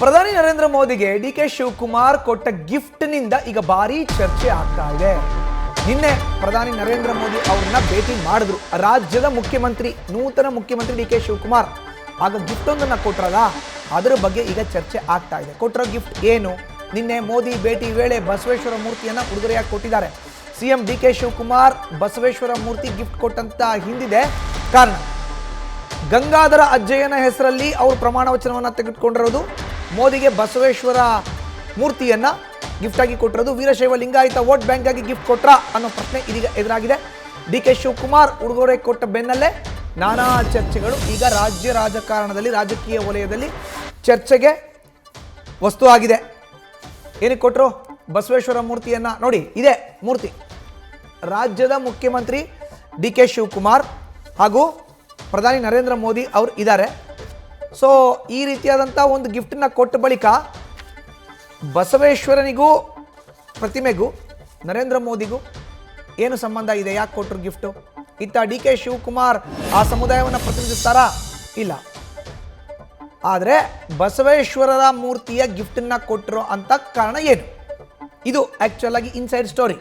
ಪ್ರಧಾನಿ ನರೇಂದ್ರ ಮೋದಿಗೆ ಡಿಕೆ ಶಿವಕುಮಾರ್ ಕೊಟ್ಟ ಗಿಫ್ಟ್ನಿಂದ ಈಗ ಭಾರಿ ಚರ್ಚೆ ಆಗ್ತಾ ಇದೆ. ನಿನ್ನೆ ಪ್ರಧಾನಿ ನರೇಂದ್ರ ಮೋದಿ ಅವ್ರನ್ನ ಭೇಟಿ ಮಾಡಿದ್ರು ರಾಜ್ಯದ ಮುಖ್ಯಮಂತ್ರಿ, ನೂತನ ಮುಖ್ಯಮಂತ್ರಿ ಡಿಕೆ ಶಿವಕುಮಾರ್. ಆಗ ಗಿಫ್ಟ್ ಒಂದನ್ನು ಕೊಟ್ರಲ್ಲ, ಅದರ ಬಗ್ಗೆ ಈಗ ಚರ್ಚೆ ಆಗ್ತಾ ಇದೆ. ಕೊಟ್ಟಿರೋ ಗಿಫ್ಟ್ ಏನು? ನಿನ್ನೆ ಮೋದಿ ಭೇಟಿ ವೇಳೆ ಬಸವೇಶ್ವರ ಮೂರ್ತಿಯನ್ನು ಉಡುಗೊರೆಯಾಗಿ ಕೊಟ್ಟಿದ್ದಾರೆ. ಸಿಎಂ ಡಿಕೆ ಶಿವಕುಮಾರ್ ಬಸವೇಶ್ವರ ಮೂರ್ತಿ ಗಿಫ್ಟ್ ಕೊಟ್ಟಂತ ಹಿಂದಿದೆ ಕಾರಣ. ಗಂಗಾಧರ ಅಜ್ಜಯ್ಯನ ಹೆಸರಲ್ಲಿ ಅವರು ಪ್ರಮಾಣ ವಚನವನ್ನು ತೆಗೆದುಕೊಂಡಿರೋದು, ಮೋದಿಗೆ ಬಸವೇಶ್ವರ ಮೂರ್ತಿಯನ್ನ ಗಿಫ್ಟ್ ಆಗಿ ಕೊಟ್ಟಿರೋದು, ವೀರಶೈವ ಲಿಂಗಾಯತ ವೋಟ್ ಬ್ಯಾಂಕ್ ಆಗಿ ಗಿಫ್ಟ್ ಕೊಟ್ರ ಅನ್ನೋ ಪ್ರಶ್ನೆ ಇದೀಗ ಎದುರಾಗಿದೆ. ಡಿಕೆ ಶಿವಕುಮಾರ್ ಉಡುಗೊರೆ ಕೊಟ್ಟ ಬೆನ್ನಲ್ಲೇ ನಾನಾ ಚರ್ಚೆಗಳು ಈಗ ರಾಜ್ಯ ರಾಜಕಾರಣದಲ್ಲಿ, ರಾಜಕೀಯ ವಲಯದಲ್ಲಿ ಚರ್ಚೆಗೆ ವಸ್ತು ಆಗಿದೆ. ಏನಕ್ಕೆ ಕೊಟ್ಟರು? ಬಸವೇಶ್ವರ ಮೂರ್ತಿಯನ್ನ ನೋಡಿ, ಇದೆ ಮೂರ್ತಿ. ರಾಜ್ಯದ ಮುಖ್ಯಮಂತ್ರಿ ಡಿ ಕೆ ಶಿವಕುಮಾರ್ ಹಾಗೂ ಪ್ರಧಾನಿ ನರೇಂದ್ರ ಮೋದಿ ಅವರು ಇದ್ದಾರೆ. ಸೊ ಈ ರೀತಿಯಾದಂಥ ಒಂದು ಗಿಫ್ಟನ್ನ ಕೊಟ್ಟ ಬಳಿಕ ಬಸವೇಶ್ವರನಿಗೂ ಪ್ರತಿಮೆಗೂ ನರೇಂದ್ರ ಮೋದಿಗೂ ಏನು ಸಂಬಂಧ ಇದೆ? ಯಾಕೆ ಕೊಟ್ಟರು ಗಿಫ್ಟು? ಇತ್ತ ಡಿ ಕೆ ಶಿವಕುಮಾರ್ ಆ ಸಮುದಾಯವನ್ನು ಪ್ರತಿನಿಧಿಸ್ತಾರಾ? ಇಲ್ಲ. ಆದರೆ ಬಸವೇಶ್ವರರ ಮೂರ್ತಿಯ ಗಿಫ್ಟನ್ನು ಕೊಟ್ಟರು ಅಂತ ಕಾರಣ ಏನು? ಇದು ಆ್ಯಕ್ಚುಲ್ ಆಗಿ ಇನ್ಸೈಡ್ ಸ್ಟೋರಿ.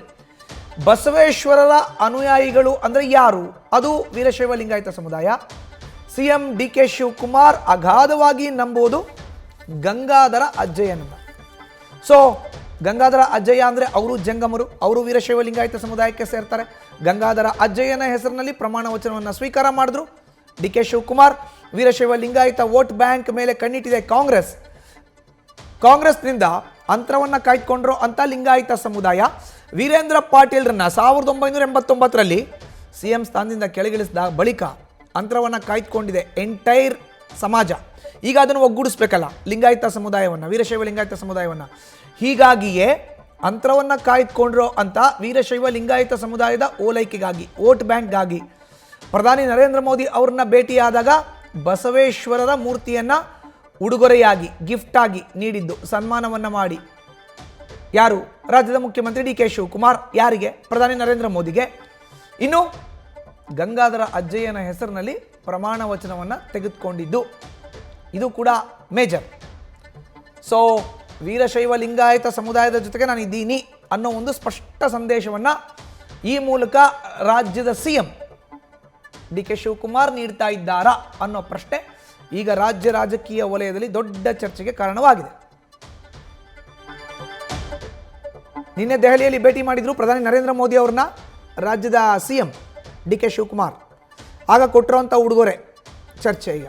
ಬಸವೇಶ್ವರರ ಅನುಯಾಯಿಗಳು ಅಂದರೆ ಯಾರು? ಅದು ವೀರಶೈವ ಲಿಂಗಾಯತ ಸಮುದಾಯ. ಸಿಎಂ ಡಿ ಕೆ ಶಿವಕುಮಾರ್ ಅಗಾಧವಾಗಿ ನಂಬುವುದು ಗಂಗಾಧರ ಅಜ್ಜಯ್ಯನನ್ನು. ಸೊ ಗಂಗಾಧರ ಅಜ್ಜಯ್ಯ ಅಂದರೆ ಅವರು ಜಂಗಮರು, ಅವರು ವೀರಶೈವ ಲಿಂಗಾಯತ ಸಮುದಾಯಕ್ಕೆ ಸೇರ್ತಾರೆ. ಗಂಗಾಧರ ಅಜ್ಜಯ್ಯನ ಹೆಸರಿನಲ್ಲಿ ಪ್ರಮಾಣ ವಚನವನ್ನು ಸ್ವೀಕಾರ ಮಾಡಿದ್ರು D K Shivakumar. Veerashaiva Lingayat vote bank ಮೇಲೆ ಕಣ್ಣಿಟ್ಟಿದೆ ಕಾಂಗ್ರೆಸ್ನಿಂದ ಅಂತರವನ್ನು ಕಾಯ್ದುಕೊಂಡ್ರು ಅಂತ ಲಿಂಗಾಯತ ಸಮುದಾಯ. ವೀರೇಂದ್ರ ಪಾಟೀಲ್ರನ್ನ 1989ರಲ್ಲಿ ಸಿಎಂ ಸ್ಥಾನದಿಂದ ಕೆಳಗಿಳಿಸಿದ ಬಳಿಕ ಅಂತರವನ್ನು ಕಾಯ್ದುಕೊಂಡಿದೆ ಎಂಟೈರ್ ಸಮಾಜ. ಈಗ ಅದನ್ನು ಒಗ್ಗೂಡಿಸ್ಬೇಕಲ್ಲ ಲಿಂಗಾಯತ ಸಮುದಾಯವನ್ನು, ವೀರಶೈವ ಲಿಂಗಾಯತ ಸಮುದಾಯವನ್ನು. ಹೀಗಾಗಿಯೇ ಅಂತರವನ್ನು ಕಾಯ್ದುಕೊಂಡ್ರು ಅಂತ ವೀರಶೈವ ಲಿಂಗಾಯತ ಸಮುದಾಯದ ಓಲೈಕೆಗಾಗಿ, ವೋಟ್ ಬ್ಯಾಂಕ್ಗಾಗಿ ಪ್ರಧಾನಿ ನರೇಂದ್ರ ಮೋದಿ ಅವ್ರನ್ನ ಭೇಟಿಯಾದಾಗ ಬಸವೇಶ್ವರರ ಮೂರ್ತಿಯನ್ನು ಉಡುಗೊರೆಯಾಗಿ, ಗಿಫ್ಟಾಗಿ ನೀಡಿದ್ದು, ಸನ್ಮಾನವನ್ನು ಮಾಡಿ ಯಾರು? ರಾಜ್ಯದ ಮುಖ್ಯಮಂತ್ರಿ ಡಿ ಕೆ ಶಿವಕುಮಾರ್. ಯಾರಿಗೆ? ಪ್ರಧಾನಿ ನರೇಂದ್ರ ಮೋದಿಗೆ. ಇನ್ನು ಗಂಗಾಧರ ಅಜ್ಜಯ್ಯನ ಹೆಸರಿನಲ್ಲಿ ಪ್ರಮಾಣ ವಚನವನ್ನು ತೆಗೆದುಕೊಂಡಿದ್ದು, ಇದು ಕೂಡ ಮೇಜರ್. ಸೊ ವೀರಶೈವ ಲಿಂಗಾಯತ ಸಮುದಾಯದ ಜೊತೆಗೆ ನಾನು ಇದ್ದೀನಿ ಅನ್ನೋ ಒಂದು ಸ್ಪಷ್ಟ ಸಂದೇಶವನ್ನು ಈ ಮೂಲಕ ರಾಜ್ಯದ ಸಿಎಂ ಡಿ ಕೆ ಶಿವಕುಮಾರ್ ನೀಡ್ತಾ ಇದ್ದಾರಾ ಅನ್ನೋ ಪ್ರಶ್ನೆ ಈಗ ರಾಜ್ಯ ರಾಜಕೀಯ ವಲಯದಲ್ಲಿ ದೊಡ್ಡ ಚರ್ಚೆಗೆ ಕಾರಣವಾಗಿದೆ. ನಿನ್ನೆ ದೆಹಲಿಯಲ್ಲಿ ಭೇಟಿ ಮಾಡಿದ್ರು ಪ್ರಧಾನಿ ನರೇಂದ್ರ ಮೋದಿ ಅವ್ರನ್ನ ರಾಜ್ಯದ ಸಿಎಂ ಡಿ ಕೆ ಶಿವಕುಮಾರ್. ಆಗ ಕೊಟ್ಟಿರುವಂಥ ಉಡುಗೊರೆ ಚರ್ಚೆ ಈಗ.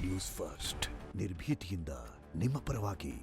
ನ್ಯೂಸ್ ಫಸ್ಟ್ ನಿರ್ಭೀತಿಯಿಂದ ನಿಮ್ಮ ಪರವಾಗಿ.